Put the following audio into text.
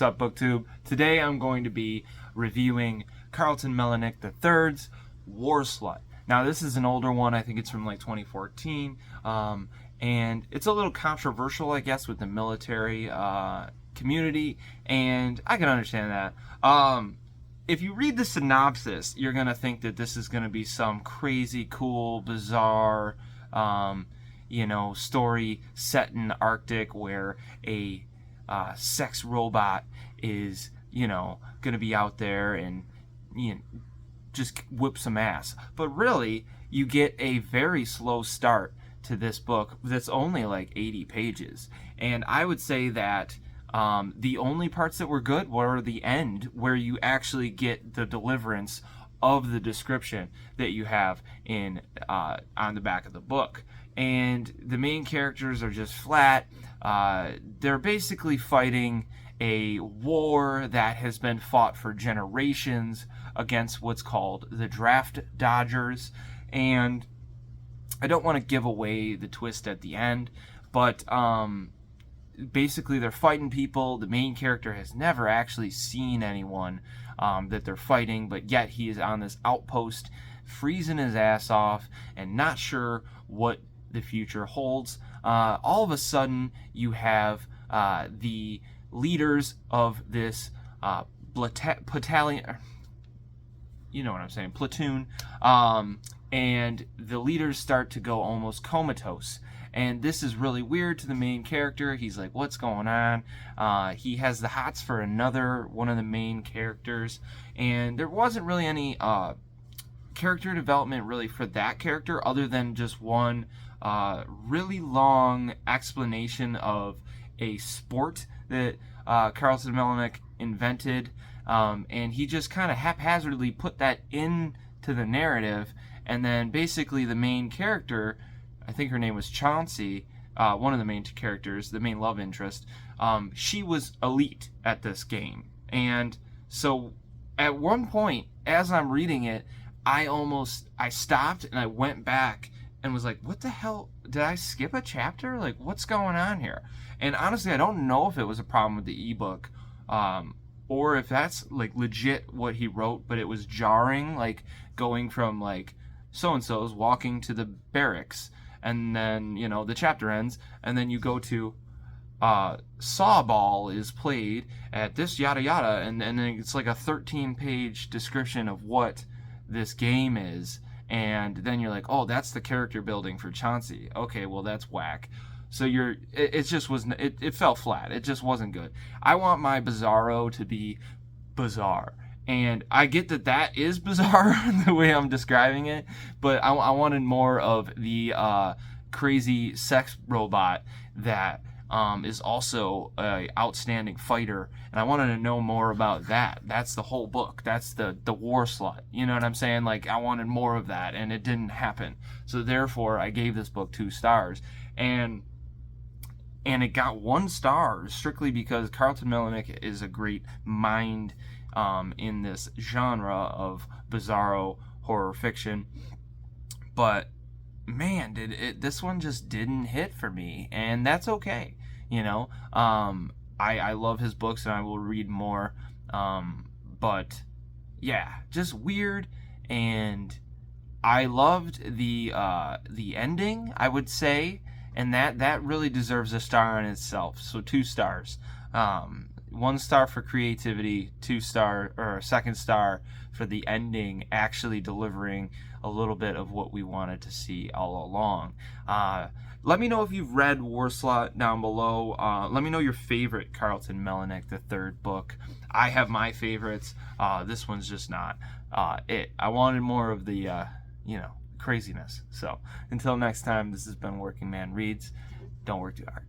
Sup BookTube? Today I'm going to be reviewing Carlton Mellick III's War Slut. Now this is an older one, I think it's from like 2014, and it's a little controversial, I guess, with the military community, and I can understand that. If you read the synopsis, you're going to think that this is going to be some crazy, cool, bizarre, story set in the Arctic where a sex robot is, going to be out there and, just whip some ass. But really, you get a very slow start to this book that's only like 80 pages. And I would say that the only parts that were good were the end, where you actually get the deliverance of the description that you have in on the back of the book. And the main characters are just flat. They're basically fighting a war that has been fought for generations against what's called the Draft Dodgers. And I don't want to give away the twist at the end, but basically they're fighting people. The main character has never actually seen anyone that they're fighting, but yet he is on this outpost freezing his ass off and not sure what the future holds. All of a sudden you have the leaders of this battalion, you know what I'm saying, platoon, and the leaders start to go almost comatose. And this is really weird to the main character. He's like, what's going on? He has the hots for another one of the main characters, and there wasn't really any character development really for that character other than just one really long explanation of a sport that Carlton Mellick invented, and he just kind of haphazardly put that into the narrative. And then basically the main character, I think her name was Chauncey, one of the main characters, the main love interest, she was elite at this game. And so at one point, as I'm reading it, I stopped and I went back and was like, what the hell? Did I skip a chapter? Like, what's going on here? And honestly, I don't know if it was a problem with the ebook, or if that's like legit what he wrote, but it was jarring, like going from like so-and-so's walking to the barracks, and then, the chapter ends, and then you go to Sawball is played at this yada yada, and then it's like a 13-page description of what this game is, and then you're like, oh, that's the character building for Chauncey. Okay, well, that's whack. So it fell flat. It just wasn't good. I want my Bizarro to be bizarre. And I get that is bizarre the way I'm describing it, but I wanted more of the crazy sex robot that is also an outstanding fighter, and I wanted to know more about that. That's the whole book. That's the War Slut. You know what I'm saying? Like, I wanted more of that, and it didn't happen. So therefore, I gave this book 2 stars, and it got 1 star strictly because Carlton Mellick is a great mind in this genre of bizarro horror fiction. But man, this one just didn't hit for me, and that's okay. I love his books and I will read more, but yeah, just weird. And I loved the ending, I would say, and that really deserves a star in itself. So 2 stars. 1 star for creativity, 2 star for the ending actually delivering a little bit of what we wanted to see all along. Let me know if you've read War Slut down below. Let me know your favorite Carlton Mellick III book. I have my favorites. This one's just not it. I wanted more of the, craziness. So until next time, this has been Working Man Reads. Don't work too hard.